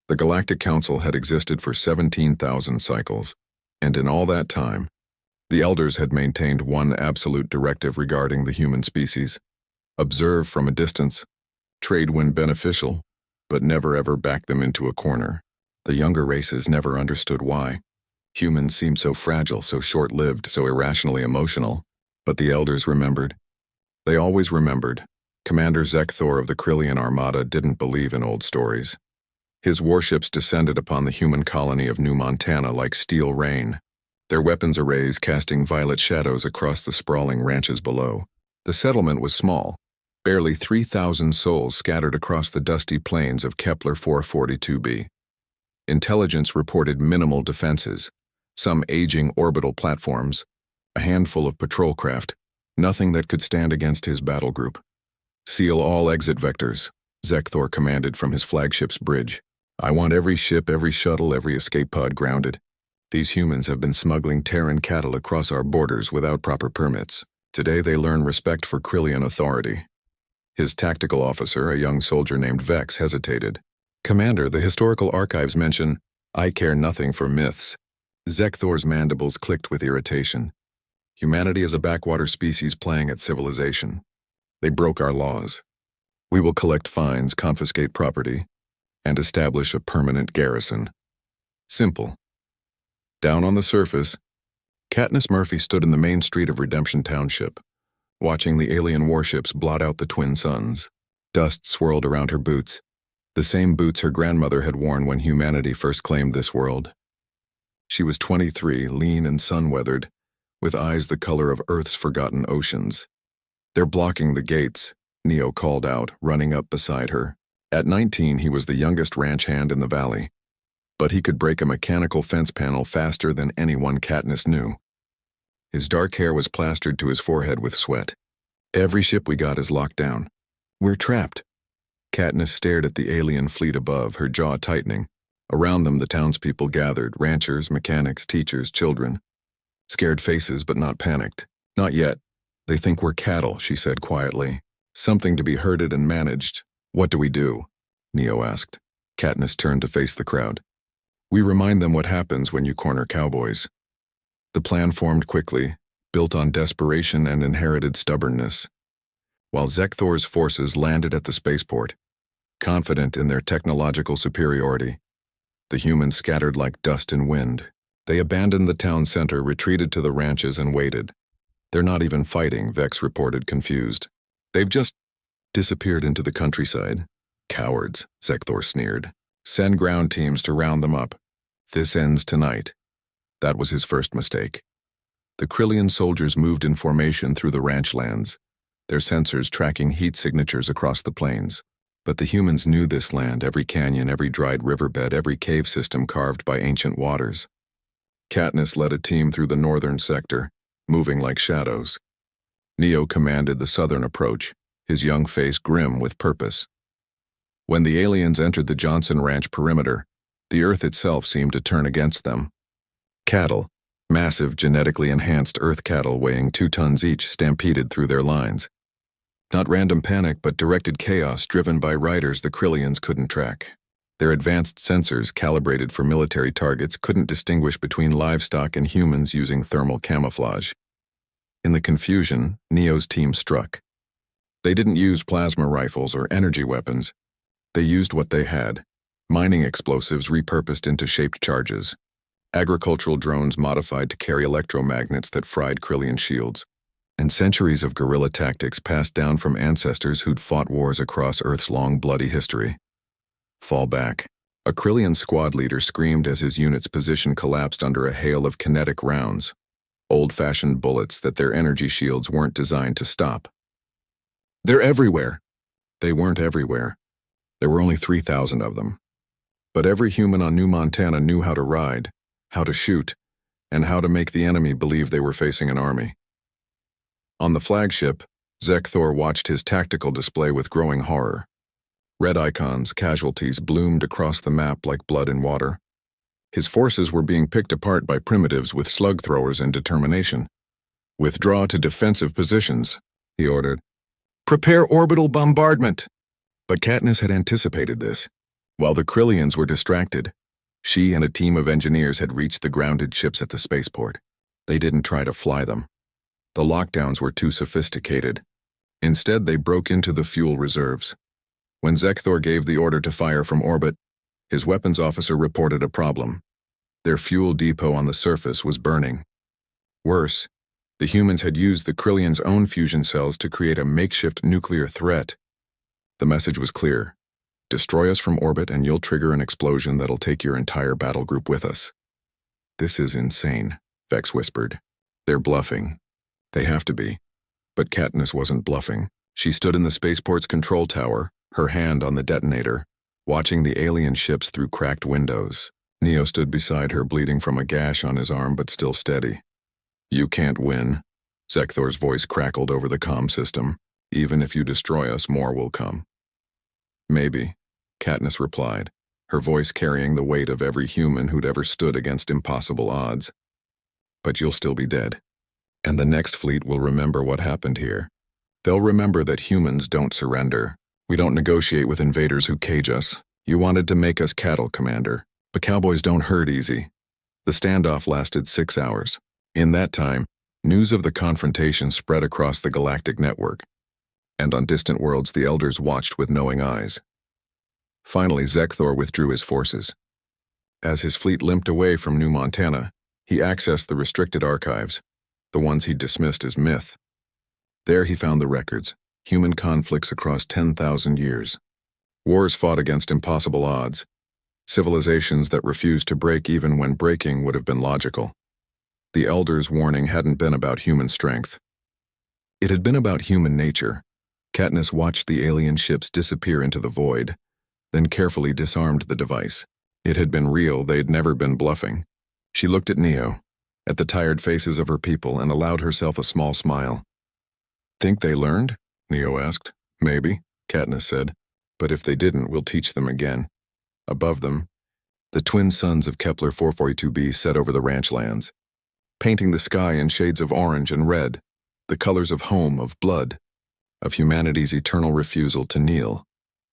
The Galactic Council had existed for 17,000 cycles, and in all that time, the Elders had maintained one absolute directive regarding the human species: observe from a distance, trade when beneficial, but never ever back them into a corner. The younger races never understood why. Humans seemed so fragile, so short-lived, so irrationally emotional. But the Elders remembered. They always remembered. Commander Zekthor of the Krillian Armada didn't believe in old stories. His warships descended upon the human colony of New Montana like steel rain, their weapons arrays casting violet shadows across the sprawling ranches below. The settlement was small, barely 3,000 souls scattered across the dusty plains of Kepler 442b. Intelligence reported minimal defenses, some aging orbital platforms, a handful of patrol craft, nothing that could stand against his battle group. Seal all exit vectors, Zekthor commanded from his flagship's bridge. I want every ship, every shuttle, every escape pod grounded. These humans have been smuggling Terran cattle across our borders without proper permits. Today they learn respect for Krillian authority. His tactical officer, a young soldier named Vex, hesitated. Commander, the historical archives mention, I care nothing for myths. Zekthor's mandibles clicked with irritation. Humanity is a backwater species playing at civilization. They broke our laws. We will collect fines, confiscate property, and establish a permanent garrison. Simple. Down on the surface, Katniss Murphy stood in the main street of Redemption Township, watching the alien warships blot out the twin suns. Dust swirled around her boots, the same boots her grandmother had worn when humanity first claimed this world. She was 23, lean and sun-weathered, with eyes the color of Earth's forgotten oceans. They're blocking the gates, Neo called out, running up beside her. At 19, he was the youngest ranch hand in the valley, but he could break a mechanical fence panel faster than anyone Katniss knew. His dark hair was plastered to his forehead with sweat. Every ship we got is locked down. We're trapped. Katniss stared at the alien fleet above, her jaw tightening. Around them, the townspeople gathered, ranchers, mechanics, teachers, children. Scared faces, but not panicked. Not yet. They think we're cattle, she said quietly. Something to be herded and managed. What do we do? Neo asked. Katniss turned to face the crowd. We remind them what happens when you corner Cowboys. The plan formed quickly, built on desperation and inherited stubbornness. While Zekthor's forces landed at the spaceport, confident in their technological superiority, the humans scattered like dust in wind. They abandoned the town center, retreated to the ranches, and waited. They're not even fighting, Vex reported, confused. They've just disappeared into the countryside. Cowards, Zekthor sneered. Send ground teams to round them up. This ends tonight. That was his first mistake. The Krillian soldiers moved in formation through the ranch lands, their sensors tracking heat signatures across the plains. But the humans knew this land, every canyon, every dried riverbed, every cave system carved by ancient waters. Katniss led a team through the northern sector, moving like shadows. Neo commanded the southern approach, his young face grim with purpose. When the aliens entered the Johnson Ranch perimeter, the earth itself seemed to turn against them. Cattle, massive genetically enhanced earth cattle weighing 2 tons each, stampeded through their lines. Not random panic, but directed chaos driven by riders the Krillians couldn't track. Their advanced sensors, calibrated for military targets, couldn't distinguish between livestock and humans using thermal camouflage. In the confusion, Neo's team struck. They didn't use plasma rifles or energy weapons. They used what they had: mining explosives repurposed into shaped charges, agricultural drones modified to carry electromagnets that fried Krillian shields, and centuries of guerrilla tactics passed down from ancestors who'd fought wars across Earth's long, bloody history. Fall back. A Krillian squad leader screamed as his unit's position collapsed under a hail of kinetic rounds, old-fashioned bullets that their energy shields weren't designed to stop. They're everywhere. They weren't everywhere. There were only 3,000 of them. But every human on New Montana knew how to ride, how to shoot, and how to make the enemy believe they were facing an army. On the flagship, Zekthor watched his tactical display with growing horror. Red icons, casualties, bloomed across the map like blood in water. His forces were being picked apart by primitives with slug throwers and determination. Withdraw to defensive positions, he ordered. Prepare orbital bombardment. But Katniss had anticipated this. While the Krillians were distracted, she and a team of engineers had reached the grounded ships at the spaceport. They didn't try to fly them. The lockdowns were too sophisticated. Instead, they broke into the fuel reserves. When Zekthor gave the order to fire from orbit, his weapons officer reported a problem. Their fuel depot on the surface was burning. Worse, the humans had used the Krillians' own fusion cells to create a makeshift nuclear threat. The message was clear. Destroy us from orbit and you'll trigger an explosion that'll take your entire battle group with us. This is insane, Vex whispered. They're bluffing. They have to be. But Katniss wasn't bluffing. She stood in the spaceport's control tower, her hand on the detonator, watching the alien ships through cracked windows. Neo stood beside her, bleeding from a gash on his arm but still steady. You can't win. Zekthor's voice crackled over the comm system. Even if you destroy us, more will come. Maybe, Katniss replied, her voice carrying the weight of every human who'd ever stood against impossible odds. But you'll still be dead. And the next fleet will remember what happened here. They'll remember that humans don't surrender. We don't negotiate with invaders who cage us. You wanted to make us cattle, Commander. But Cowboys don't herd easy. The standoff lasted 6 hours. In that time, news of the confrontation spread across the galactic network. And on distant worlds, the Elders watched with knowing eyes. Finally, Zekthor withdrew his forces. As his fleet limped away from New Montana, he accessed the restricted archives, the ones he'd dismissed as myth. There he found the records, human conflicts across 10,000 years. Wars fought against impossible odds, civilizations that refused to break even when breaking would have been logical. The Elders' warning hadn't been about human strength. It had been about human nature. Katniss watched the alien ships disappear into the void, then carefully disarmed the device. It had been real, they'd never been bluffing. She looked at Neo, at the tired faces of her people, and allowed herself a small smile. Think they learned? Neo asked. Maybe, Katniss said. But if they didn't, we'll teach them again. Above them, the twin suns of Kepler 442b set over the ranch lands, painting the sky in shades of orange and red, the colors of home, of blood, of humanity's eternal refusal to kneel.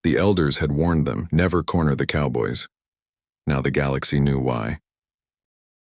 The Elders had warned them, never corner the Cowboys. Now the galaxy knew why.